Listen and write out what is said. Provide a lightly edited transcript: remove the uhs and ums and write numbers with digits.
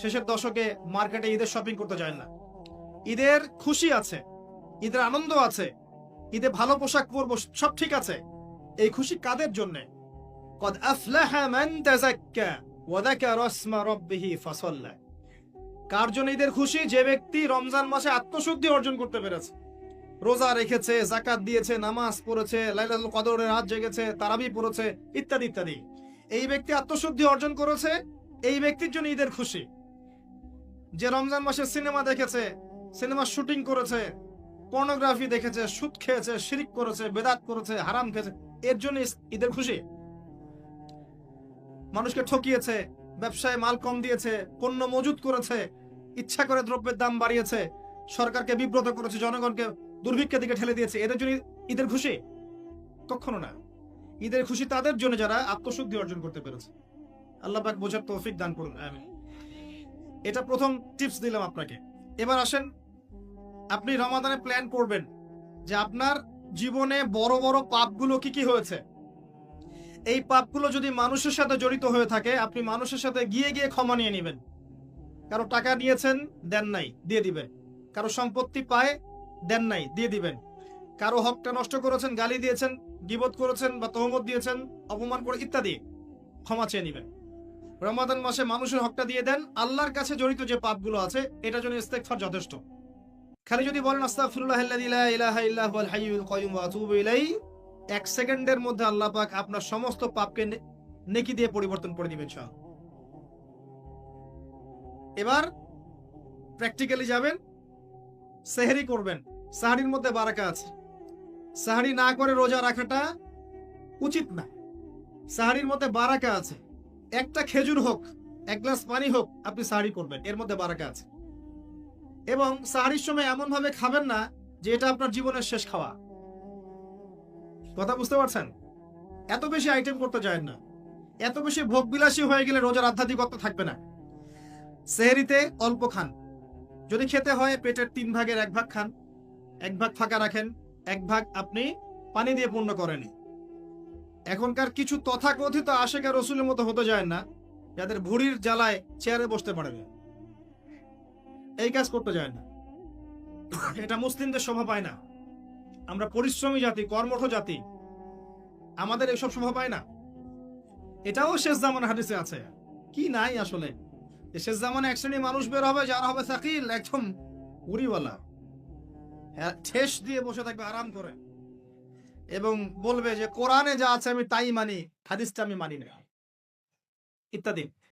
শেষের দশকে মার্কেটে ঈদের শপিং করতে যায় না। ঈদের খুশি আছে, ঈদের আনন্দ আছে, ঈদে ভালো পোশাক পরবো, সব ঠিক আছে। এই খুশি কাদের জন্য? কদ আফলাহা মান তাযাক্কা ওয়া যাকারা ইসমা রাব্বিহি ফাসাল্লা। কার জন্য ঈদের খুশি? যে ব্যক্তি রমজান মাসে আত্মশুদ্ধি অর্জন করতে পেরেছে, রোজা রেখেছে, যাকাত দিয়েছে, নামাজ পড়েছে, লাইলাতুল কদরের রাত জেগেছে, তারাবি পড়েছে, ইত্যাদি ইত্যাদি। এই ব্যক্তি আত্মশুদ্ধি অর্জন করেছে, এই ব্যক্তির জন্য ঈদের খুশি। যে রমজান মাসে সিনেমা দেখেছে, সিনেমা শুটিং করেছে, পর্নোগ্রাফি দেখেছে, সুদ খেয়েছে, শিরিক করেছে, বেদাত করেছে, হারাম খেয়েছে, এর জন্য ঈদের খুশি। মানুষকে ঠকিয়েছে, ব্যবসায় মাল কম দিয়েছে, পণ্য মজুত করেছে, ইচ্ছা করে দ্রব্যের দাম বাড়িয়েছে, সরকারকে বিব্রত করেছে, জনগণকে দুর্ভিক্ষের দিকে ঠেলে দিয়েছে, এদের জন্য ঈদের খুশি? কখনো না। ঈদের খুশি তাদের জন্য যারা আত্মশুদ্ধি অর্জন করতে পেরেছে। আল্লাহ পাক বোঝার তৌফিক দান করুন, আমিন। এটা প্রথম টিপস দিলাম আপনাকে। এবার আসেন, আপনি রমাদানে প্ল্যান করবেন যে আপনার জীবনে বড় বড় পাপগুলো কি কি হয়েছে। এই পাপগুলো যদি মানুষের সাথে জড়িত হয়ে থাকে, আপনি মানুষের সাথে গিয়ে গিয়ে ক্ষমা নিয়ে নেবেন। কারো টাকা নিয়েছেন, দেন নাই, দিয়ে দিবেন। কারো সম্পত্তি পায়, দেন নাই, দিয়ে দিবেন। কারো হকটা নষ্ট করেছেন, গালি দিয়েছেন, গীবত করেছেন বা তহমত দিয়েছেন, অপমান করে ইত্যাদি, ক্ষমা চেয়ে নেবেন। রমাদান মাসে মানুষের হকটা দিয়ে দেন। আল্লাহর কাছে জড়িত যে পাপগুলো আছে, এটার জন্য ইস্তেগফার যথেষ্ট। খালি যদি বলেন আস্তাগফিরুল্লাহাল্লাযী লা ইলাহা ইল্লা হুয়াল হাইয়ুল কাইয়্যুম ওয়া আতুবু ইলাইহি, 1 সেকেন্ডের মধ্যে আল্লাহ পাক আপনার সমস্ত পাপকে নেকি দিয়ে পরিবর্তন করে দিবেন ইনশাআল্লাহ। এবার প্র্যাকটিক্যালি যাবেন, সেহরি করবেন। সাহরির মধ্যে বারাকা আছে। সাহরি না করে রোজা রাখাটা উচিত না। সাহরির মধ্যে বারাকা আছে। একটা খেজুর হোক, 1 গ্লাস পানি হোক, আপনি সাহরি করবেন, এর মধ্যে বারাকা আছে। এবং সাহরির সময় এমন ভাবে খাবেন না যে এটা আপনার জীবনের শেষ খাওয়া। কথা বুঝতে পারছেন? এত বেশি আইটেম করতে যায় না। এত বেশি ভোগবিলাসী হয়ে গেলে রোজার আধ্যাত্মিকতা থাকবে না। সেহরিতে অল্প খান। যদি খেতে হয় পেটের 3 ভাগের 1 ভাগ খান, 1 ভাগ ফাঁকা রাখেন, 1 ভাগ আপনি পানি দিয়ে পূর্ণ করেন। এখনকার কিছু তথাকথিত আশেকা রসুলের মতো হতে যায় না, যাদের ভুঁড়ির জ্বালায় চেয়ারে বসতে পারবে, এই কাজ করতে যায় না। এটা মুসলিমদের শোভা পায় না। আমরা পরিশ্রমী জাতি, কর্মঠ জাতি, আমাদের এইসব শোভা পায় না। এটাও শেষ জামানের হাদিসে আছে। কি নাই আসলে, শেষ জামানে এক শ্রেণী মানুষ বের হবে যারা হবে সাকিল, একদম উড়িওয়ালা, ঠেস দিয়ে বসে থাকবে আরাম করে, এবং বলবে যে কোরআনে যা আছে আমি তাই মানি, হাদিসটা আমি মানি না, ইত্যাদি।